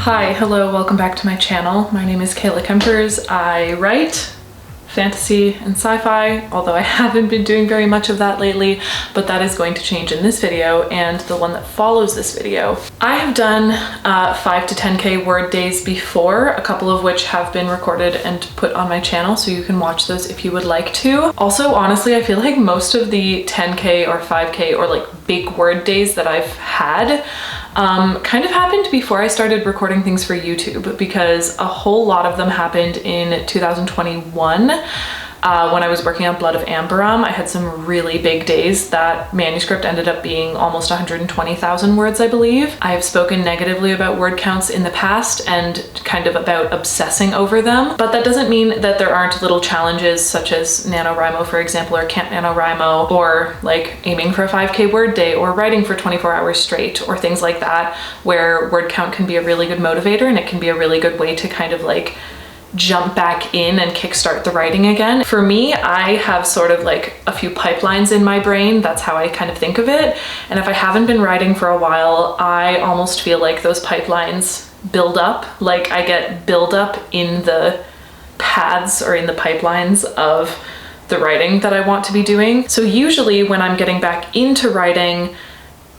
Hi, hello, welcome back to my channel. My name is Kayla Kempers. I write fantasy and sci-fi, although I haven't been doing very much of that lately, but that is going to change in this video and the one that follows this video. I have done 5 to 10K word days before, a couple of which have been recorded and put on my channel, so you can watch those if you would like to. Also, honestly, I feel like most of the 10K or 5K or like big word days that I've had kind of happened before I started recording things for YouTube, because a whole lot of them happened in 2021 when I was working on Blood of Amberam. I had some really big days. That manuscript ended up being almost 120,000 words, I believe. I have spoken negatively about word counts in the past and kind of about obsessing over them, but that doesn't mean that there aren't little challenges such as NaNoWriMo, for example, or Can't NaNoWriMo, or like aiming for a 5K word day or writing for 24 hours straight or things like that, where word count can be a really good motivator and it can be a really good way to kind of like jump back in and kickstart the writing again. For me, I have sort of like a few pipelines in my brain. That's how I kind of think of it. And if I haven't been writing for a while, I almost feel like those pipelines build up. Like I get build up in the paths or in the pipelines of the writing that I want to be doing. So usually when I'm getting back into writing,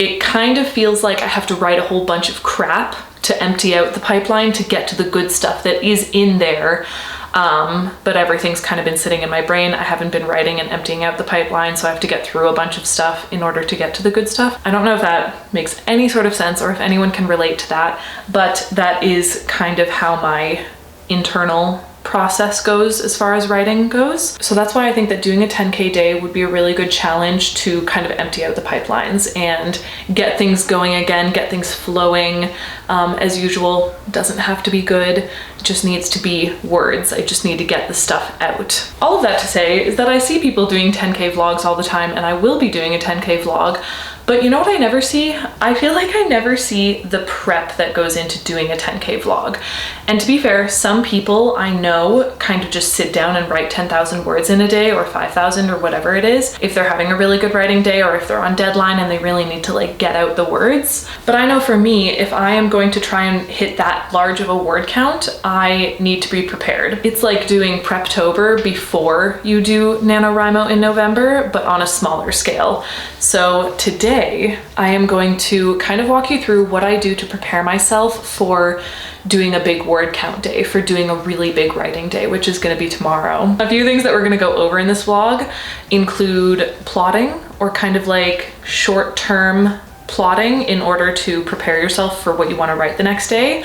it kind of feels like I have to write a whole bunch of crap to empty out the pipeline to get to the good stuff that is in there. But everything's kind of been sitting in my brain. I haven't been writing and emptying out the pipeline, so I have to get through a bunch of stuff in order to get to the good stuff. I don't know if that makes any sort of sense or if anyone can relate to that, but that is kind of how my internal process goes as far as writing goes. So that's why I think that doing a 10K day would be a really good challenge to kind of empty out the pipelines and get things going again, get things flowing. As usual, doesn't have to be good, it just needs to be words. I just need to get the stuff out. All of that to say is that I see people doing 10K vlogs all the time, and I will be doing a 10K vlog. But you know what I never see? I feel like I never see the prep that goes into doing a 10K vlog. And to be fair, some people I know kind of just sit down and write 10,000 words in a day or 5,000 or whatever it is, if they're having a really good writing day or if they're on deadline and they really need to like get out the words. But I know for me, if I am going to try and hit that large of a word count, I need to be prepared. It's like doing Preptober before you do NaNoWriMo in November, but on a smaller scale. So today, I am going to kind of walk you through what I do to prepare myself for doing a big word count day, for doing a really big writing day, which is going to be tomorrow. A few things that we're going to go over in this vlog include plotting, or kind of like short-term plotting in order to prepare yourself for what you want to write the next day.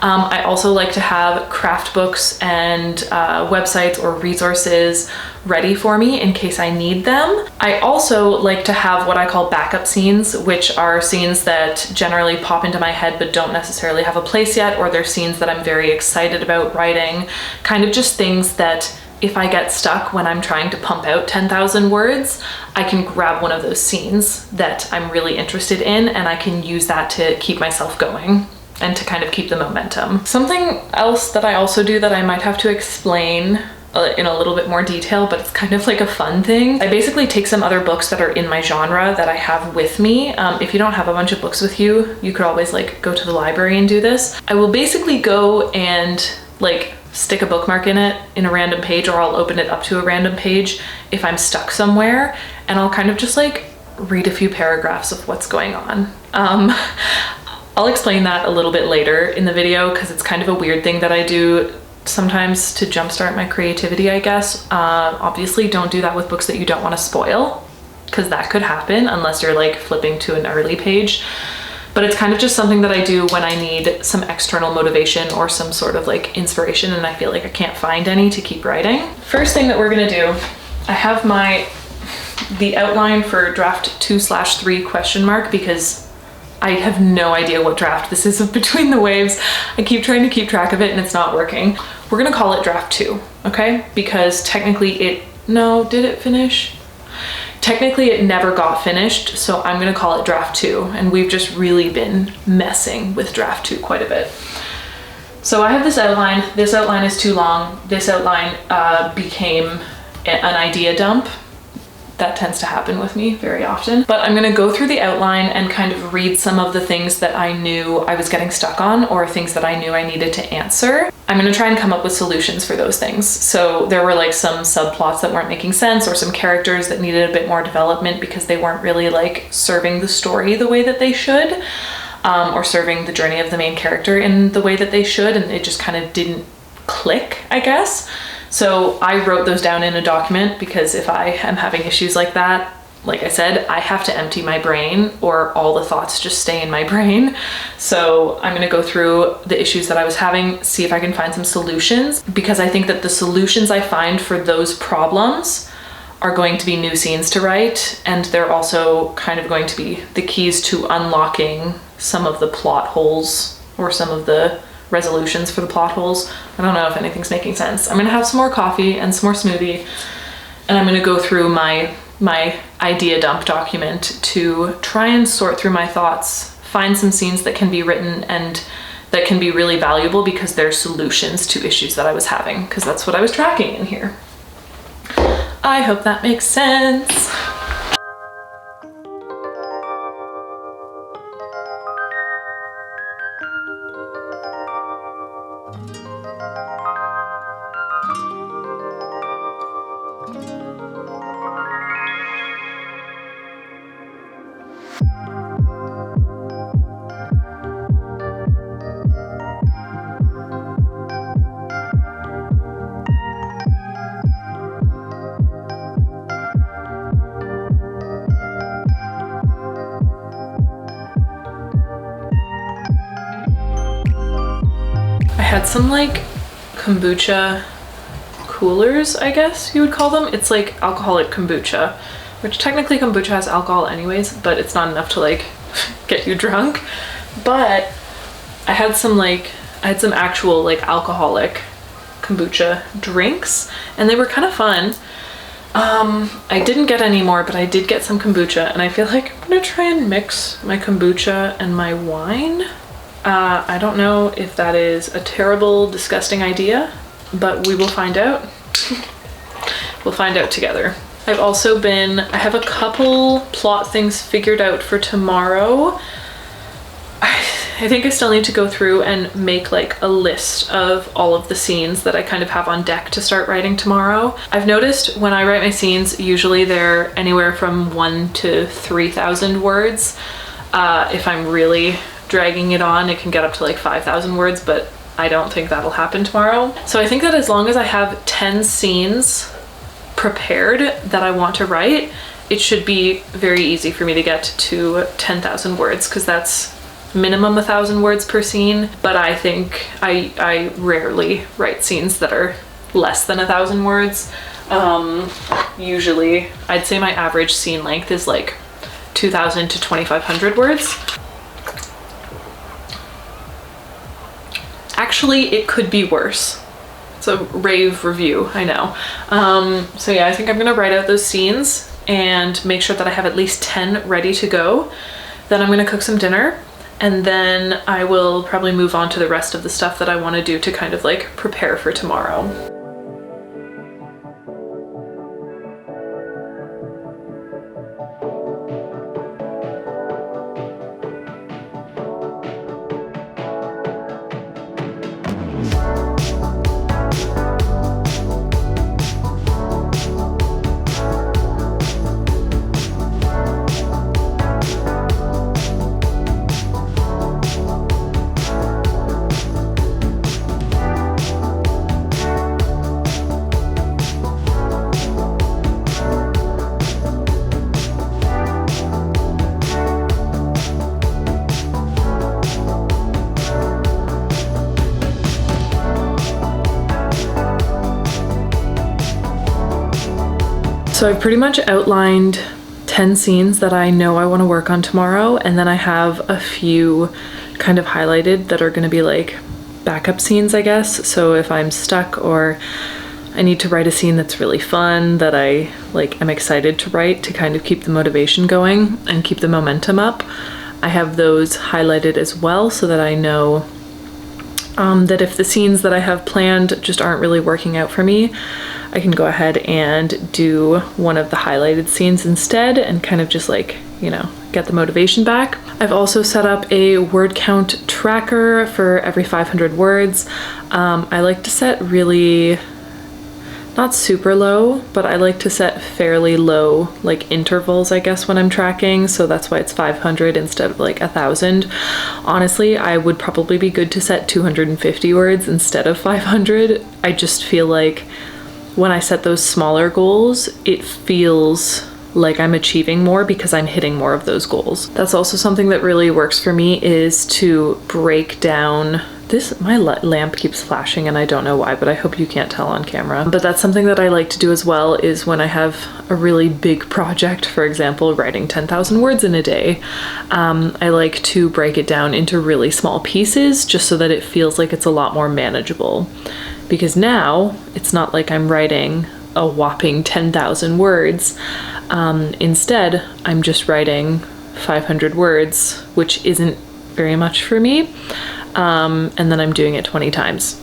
I also like to have craft books and websites or resources ready for me in case I need them. I also like to have what I call backup scenes, which are scenes that generally pop into my head but don't necessarily have a place yet, or they're scenes that I'm very excited about writing, kind of just things that if I get stuck when I'm trying to pump out 10,000 words, I can grab one of those scenes that I'm really interested in and I can use that to keep myself going and to kind of keep the momentum. Something else that I also do that I might have to explain in a little bit more detail, but it's kind of like a fun thing. I basically take some other books that are in my genre that I have with me. If you don't have a bunch of books with you, you could always like go to the library and do this. I will basically go and like stick a bookmark in it in a random page, or I'll open it up to a random page if I'm stuck somewhere, and I'll kind of just like read a few paragraphs of what's going on. I'll explain that a little bit later in the video because it's kind of a weird thing that I do sometimes to jumpstart my creativity, I guess. Obviously don't do that with books that you don't want to spoil, because that could happen unless you're like flipping to an early page. But it's kind of just something that I do when I need some external motivation or some sort of like inspiration and I feel like I can't find any to keep writing. First thing that we're gonna do, I have the outline for draft 2/3 question mark, because I have no idea what draft this is of Between the Waves. I keep trying to keep track of it and it's not working. We're gonna call it draft 2, okay? Because technically did it finish? Technically it never got finished, so I'm gonna call it draft 2, and we've just really been messing with draft 2 quite a bit. So I have this outline. This outline is too long. This outline became an idea dump that tends to happen with me very often. But I'm gonna go through the outline and kind of read some of the things that I knew I was getting stuck on, or things that I knew I needed to answer. I'm gonna try and come up with solutions for those things. So there were like some subplots that weren't making sense, or some characters that needed a bit more development because they weren't really like serving the story the way that they should, or serving the journey of the main character in the way that they should, and it just kind of didn't click, I guess. So I wrote those down in a document because if I am having issues like that, like I said, I have to empty my brain or all the thoughts just stay in my brain. So I'm gonna go through the issues that I was having, see if I can find some solutions, because I think that the solutions I find for those problems are going to be new scenes to write, and they're also kind of going to be the keys to unlocking some of the plot holes or some of the resolutions for the plot holes. I don't know if anything's making sense. I'm gonna have some more coffee and some more smoothie, and I'm gonna go through my idea dump document to try and sort through my thoughts, find some scenes that can be written and that can be really valuable because they're solutions to issues that I was having, because that's what I was tracking in here. I hope that makes sense. I had some like kombucha coolers, I guess you would call them. It's like alcoholic kombucha, which technically kombucha has alcohol anyways, but it's not enough to like get you drunk. But I had some actual like alcoholic kombucha drinks, and they were kind of fun. I didn't get any more, but I did get some kombucha, and I feel like I'm gonna try and mix my kombucha and my wine. I don't know if that is a terrible, disgusting idea, but we will find out. We'll find out together. I have a couple plot things figured out for tomorrow. I think I still need to go through and make like a list of all of the scenes that I kind of have on deck to start writing tomorrow. I've noticed when I write my scenes, usually they're anywhere from 1,000 to 3,000 words. If I'm really dragging it on, it can get up to like 5,000 words, but I don't think that'll happen tomorrow. So I think that as long as I have 10 scenes prepared that I want to write, it should be very easy for me to get to 10,000 words, because that's minimum 1,000 words per scene. But I think I rarely write scenes that are less than 1,000 words. Usually I'd say my average scene length is like 2,000 to 2,500 words. Actually, it could be worse. It's a rave review, I know. So yeah, I think I'm gonna write out those scenes and make sure that I have at least 10 ready to go. Then I'm gonna cook some dinner, and then I will probably move on to the rest of the stuff that I wanna do to kind of like prepare for tomorrow. So I've pretty much outlined 10 scenes that I know I want to work on tomorrow, and then I have a few kind of highlighted that are going to be like backup scenes, I guess. So if I'm stuck or I need to write a scene that's really fun that I like am excited to write to kind of keep the motivation going and keep the momentum up, I have those highlighted as well, so that I know that if the scenes that I have planned just aren't really working out for me, I can go ahead and do one of the highlighted scenes instead and kind of just like, you know, get the motivation back. I've also set up a word count tracker for every 500 words. I like to set really, not super low, but I like to set fairly low like intervals, I guess, when I'm tracking. So that's why it's 500 instead of like 1,000. Honestly, I would probably be good to set 250 words instead of 500. I just feel like when I set those smaller goals, it feels like I'm achieving more because I'm hitting more of those goals. That's also something that really works for me, is to break down this. My lamp keeps flashing and I don't know why, but I hope you can't tell on camera. But that's something that I like to do as well, is when I have a really big project, for example, writing 10,000 words in a day, I like to break it down into really small pieces just so that it feels like it's a lot more manageable. Because now it's not like I'm writing a whopping 10,000 words. Instead, I'm just writing 500 words, which isn't very much for me. And then I'm doing it 20 times.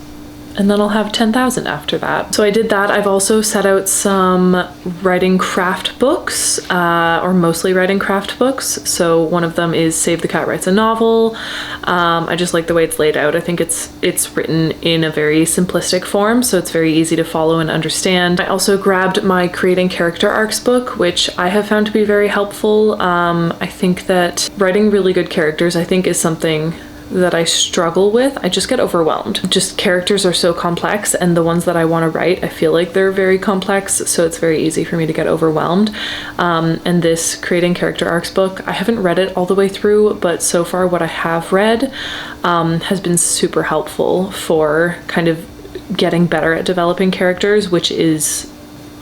And then I'll have 10,000 after that. So I did that. I've also set out some writing craft books, or mostly writing craft books. So one of them is Save the Cat Writes a Novel. I just like the way it's laid out. I think it's written in a very simplistic form, so it's very easy to follow and understand. I also grabbed my Creating Character Arcs book, which I have found to be very helpful. I think that writing really good characters, I think, is something that I struggle with. I just get overwhelmed. Just characters are so complex, and the ones that I want to write, I feel like they're very complex, so it's very easy for me to get overwhelmed. And this Creating Character Arcs book, I haven't read it all the way through, but so far what I have read has been super helpful for kind of getting better at developing characters, which is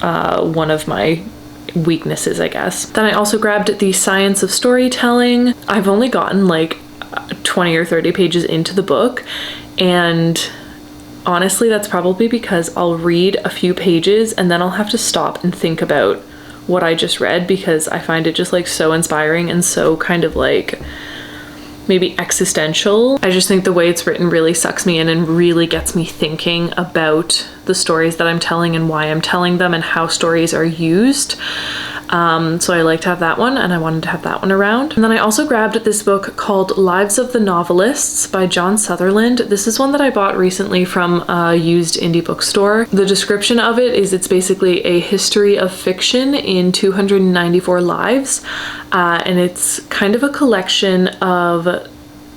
one of my weaknesses, I guess. Then I also grabbed the Science of Storytelling. I've only gotten like 20 or 30 pages into the book, and honestly that's probably because I'll read a few pages and then I'll have to stop and think about what I just read, because I find it just like so inspiring and so kind of like maybe existential. I just think the way it's written really sucks me in and really gets me thinking about the stories that I'm telling and why I'm telling them and how stories are used. So I like to have that one, and I wanted to have that one around. And then I also grabbed this book called Lives of the Novelists by John Sutherland. This is one that I bought recently from a used indie bookstore. The description of it is it's basically a history of fiction in 294 lives, and it's kind of a collection of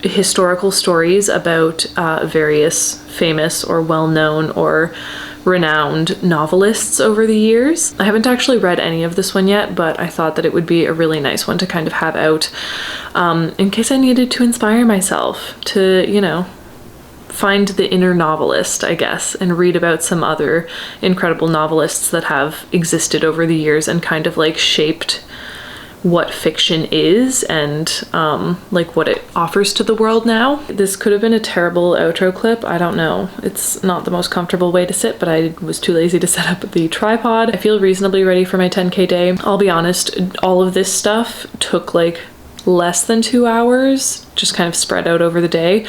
historical stories about various famous or well-known or renowned novelists over the years. I haven't actually read any of this one yet, but I thought that it would be a really nice one to kind of have out in case I needed to inspire myself to, you know, find the inner novelist, I guess, and read about some other incredible novelists that have existed over the years and kind of like shaped what fiction is and like what it offers to the world now. This could have been a terrible outro clip, I don't know. It's not the most comfortable way to sit, but I was too lazy to set up the tripod. I feel reasonably ready for my 10K day. I'll be honest, all of this stuff took like less than 2 hours, just kind of spread out over the day.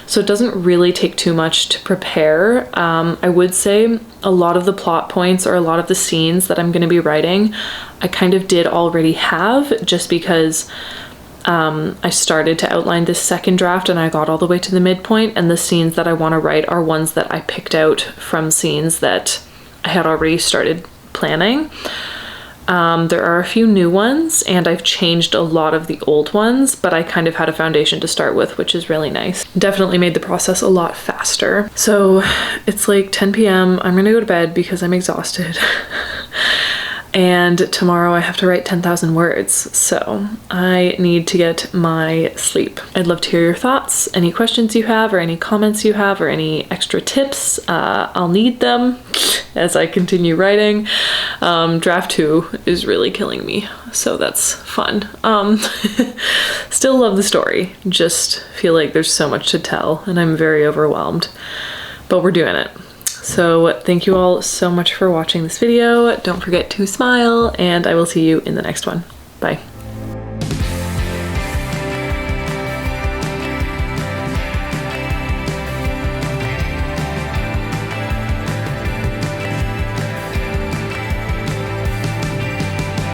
So it doesn't really take too much to prepare. I would say a lot of the plot points or a lot of the scenes that I'm going to be writing, I kind of did already have, just because I started to outline this second draft and I got all the way to the midpoint, and the scenes that I want to write are ones that I picked out from scenes that I had already started planning. There are a few new ones, and I've changed a lot of the old ones, but I kind of had a foundation to start with, which is really nice. Definitely made the process a lot faster. So it's like 10 p.m. I'm gonna go to bed because I'm exhausted. And tomorrow I have to write 10,000 words, so I need to get my sleep. I'd love to hear your thoughts, any questions you have, or any comments you have, or any extra tips. I'll need them as I continue writing. Draft 2 is really killing me, so that's fun. Still love the story, just feel like there's so much to tell, and I'm very overwhelmed, but we're doing it. So thank you all so much for watching this video. Don't forget to smile, and I will see you in the next one. Bye.